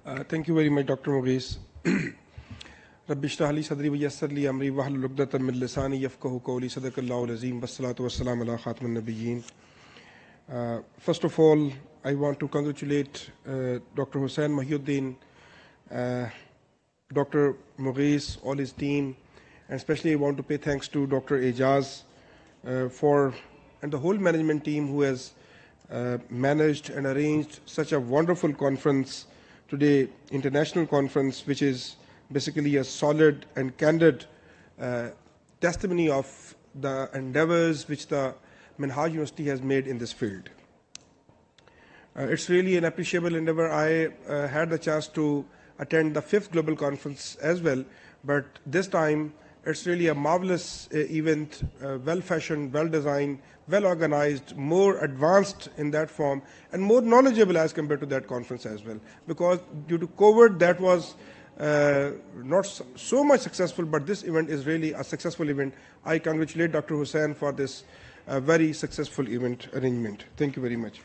Thank you very much, Dr. Mughees. Rabbi shrah li sadri wa yassir li amri wahlul 'uqdatan min lisani yafqahu qawli. Sadaqallahu al-azim. Wassalatu wassalamu ala khatamin nabiyyin. First of all, I want to congratulate Dr. Hussain Mahiuddin, Dr. Mughees, all his team, and especially I want to pay thanks to Dr. Ejaz and the whole management team who has managed and arranged such a wonderful conference today, international conference, which is basically a solid and candid testimony of the endeavors which the Minhaj University has made in this field. It's really an appreciable endeavor. I had the chance to attend the 5th Global Conference as well, but this time it's really a marvelous event, well-fashioned, well-designed, well-organized, more advanced in that form, and more knowledgeable as compared to that conference as well. Because due to COVID, that was not so much successful, but this event is really a successful event. I congratulate Dr. Hussain for this very successful event arrangement. Thank you very much.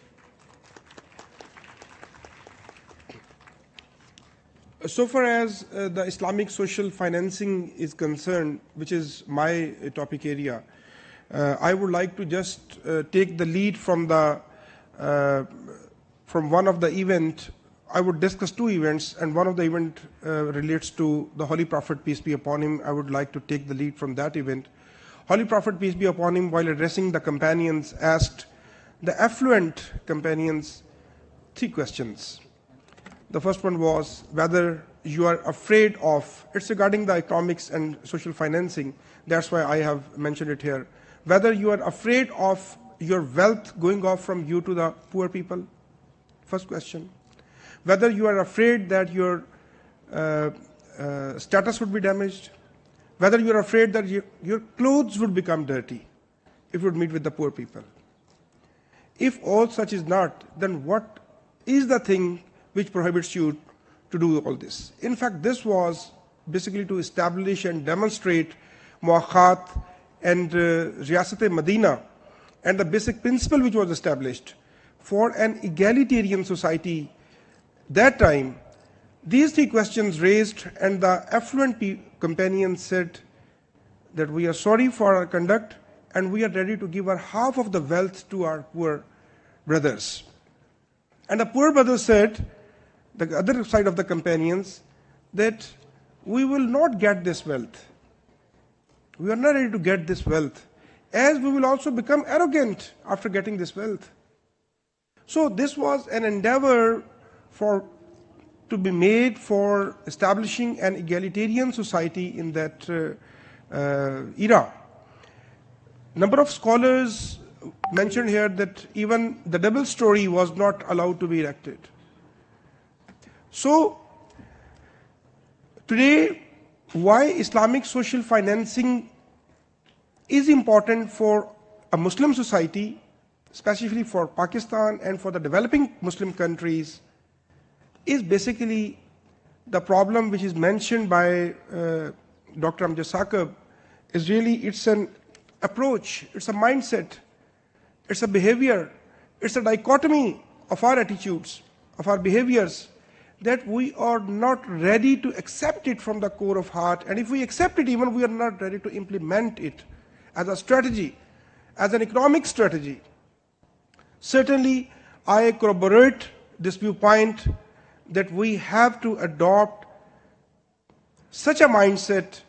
So far as the Islamic social financing is concerned, which is my topic area, I would like to just take the lead from one of the event. I would discuss 2 events, and one of the event relates to the Holy Prophet, peace be upon him. I would like to take the lead from that event. Holy Prophet, peace be upon him, while addressing the companions, asked the affluent companions 3 questions. The first one was whether you are afraid of, it's regarding the economics and social financing, that's why I have mentioned it here, whether you are afraid of your wealth going off from you to the poor people, first question. Whether you are afraid that your status would be damaged, whether you are afraid that your clothes would become dirty if you would meet with the poor people. If all such is not, then what is the thing which prohibits you to do all this? In fact, this was basically to establish and demonstrate Muakhat and Riyasat-e-Madina, and the basic principle which was established for an egalitarian society. That time, these 3 questions raised, and the affluent companions said that we are sorry for our conduct and we are ready to give our half of the wealth to our poor brothers. And the poor brothers said, the other side of the companions, that we will not get this wealth. We are not ready to get this wealth, as we will also become arrogant after getting this wealth. So this was an endeavor to be made for establishing an egalitarian society in that era. Number of scholars mentioned here that even the double story was not allowed to be erected. So today, why Islamic social financing is important for a Muslim society, especially for Pakistan and for the developing Muslim countries, is basically the problem which is mentioned by Dr. Amjad Saquib. Is really, it's an approach, it's a mindset, it's a behavior, it's a dichotomy of our attitudes, of our behaviors, that we are not ready to accept it from the core of heart, and if we accept it even, we are not ready to implement it as a strategy, as an economic strategy. Certainly, I corroborate this viewpoint that we have to adopt such a mindset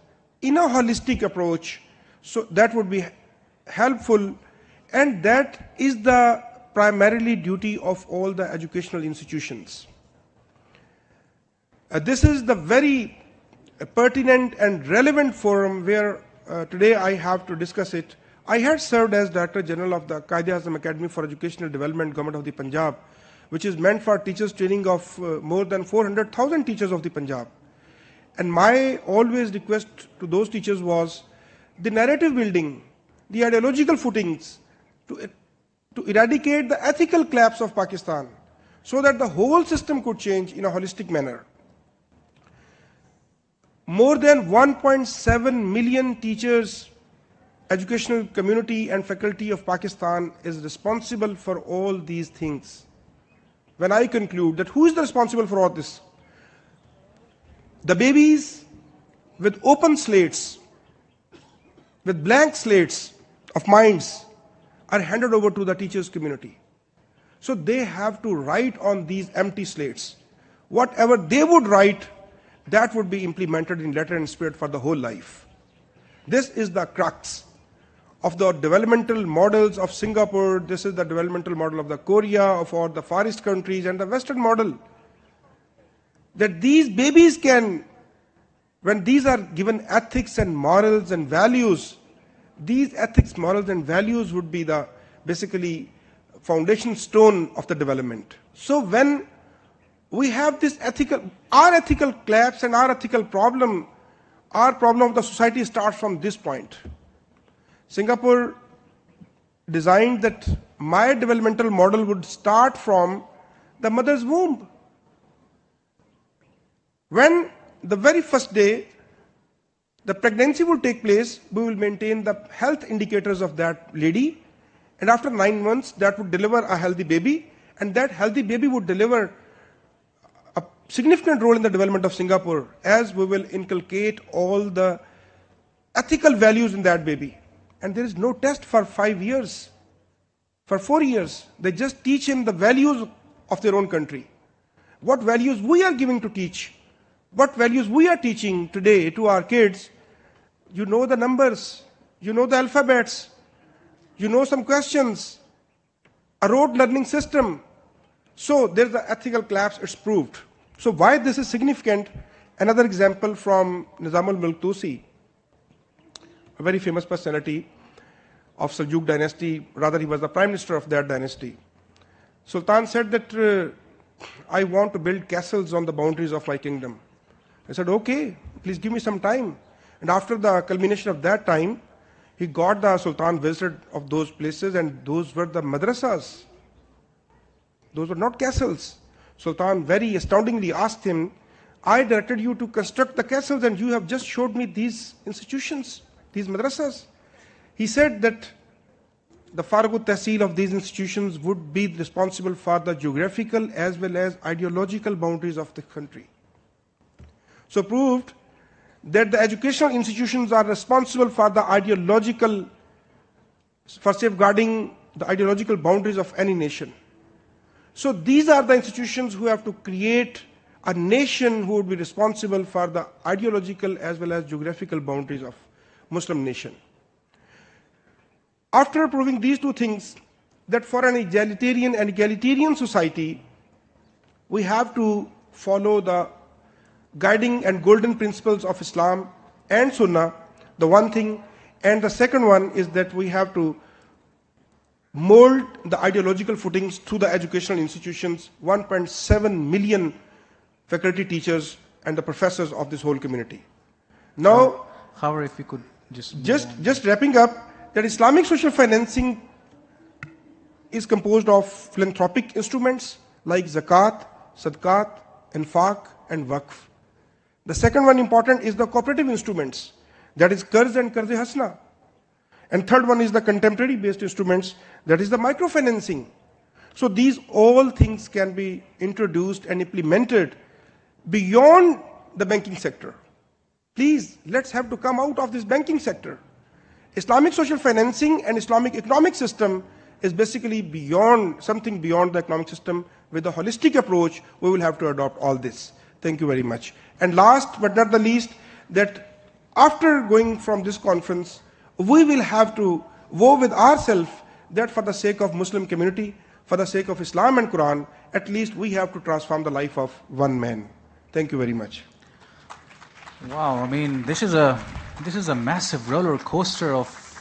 in a holistic approach, so that would be helpful, and that is the primarily duty of all the educational institutions. This is the very pertinent and relevant forum where today I have to discuss it. I had served as Director General of the Quaid-e-Azam Academy for Educational Development, Government of the Punjab, which is meant for teachers training of more than 400,000 teachers of the Punjab. And my always request to those teachers was the narrative building, the ideological footings, to eradicate the ethical collapse of Pakistan, so that the whole system could change in a holistic manner. More than 1.7 million teachers, educational community and faculty of Pakistan is responsible for all these things. When I conclude that who is the responsible for all this? The babies with open slates, with blank slates of minds, are handed over to the teachers' community. So they have to write on these empty slates. Whatever they would write, that would be implemented in letter and spirit for the whole life. This is the crux of the developmental models of Singapore. This is the developmental model of the Korea, or the Far East countries, and the Western model. That these babies can, when these are given ethics and morals and values, these ethics, morals and values would be the basically foundation stone of the development. So when we have this our ethical collapse and our ethical problem, our problem of the society starts from this point. Singapore designed that my developmental model would start from the mother's womb. When the very first day the pregnancy will take place, we will maintain the health indicators of that lady, and after 9 months that would deliver a healthy baby, and that healthy baby would deliver a significant role in the development of Singapore, as we will inculcate all the ethical values in that baby. And there is no test for 5 years, for 4 years. They just teach him the values of their own country. What values we are giving to teach, what values we are teaching today to our kids. You know the numbers, you know the alphabets, you know some questions, a rote learning system. So there's the ethical collapse, it's proved. So why this is significant, another example from Nizam al-Mulk Tusi, a very famous personality of Seljuk dynasty, rather he was the prime minister of that dynasty. Sultan said that I want to build castles on the boundaries of my kingdom. I said, okay, please give me some time. And after the culmination of that time, he got the Sultan visited of those places, and those were the madrasas. Those were not castles. Sultan very astoundingly asked him, I directed you to construct the castles and you have just showed me these institutions, these madrasas. He said that the Fargut Tahsil of these institutions would be responsible for the geographical as well as ideological boundaries of the country. So proved that the educational institutions are responsible for the ideological, for safeguarding the ideological boundaries of any nation. So these are the institutions who have to create a nation who would be responsible for the ideological as well as geographical boundaries of Muslim nation. After proving these two things, that for an egalitarian society, we have to follow the guiding and golden principles of Islam and Sunnah, the one thing, and the second one is that we have to mold the ideological footings through the educational institutions, 1.7 million faculty, teachers, and the professors of this whole community. Now, Khawar, if you could just wrapping up, that Islamic social financing is composed of philanthropic instruments like zakat, sadaqat, infaq, and waqf. The second one important is the cooperative instruments, that is qarz and qarz hasna. And third one is the contemporary based instruments, that is the microfinancing. So these all things can be introduced and implemented beyond the banking sector. Please, let's have to come out of this banking sector. Islamic social financing and Islamic economic system is basically beyond, something beyond the economic system. With a holistic approach, we will have to adopt all this. Thank you very much. And last but not the least, that after going from this conference, we will have to vow with ourselves that for the sake of Muslim community, for the sake of Islam and Quran, at least we have to transform the life of one man. Thank you very much. Wow, I mean, this is a massive roller coaster of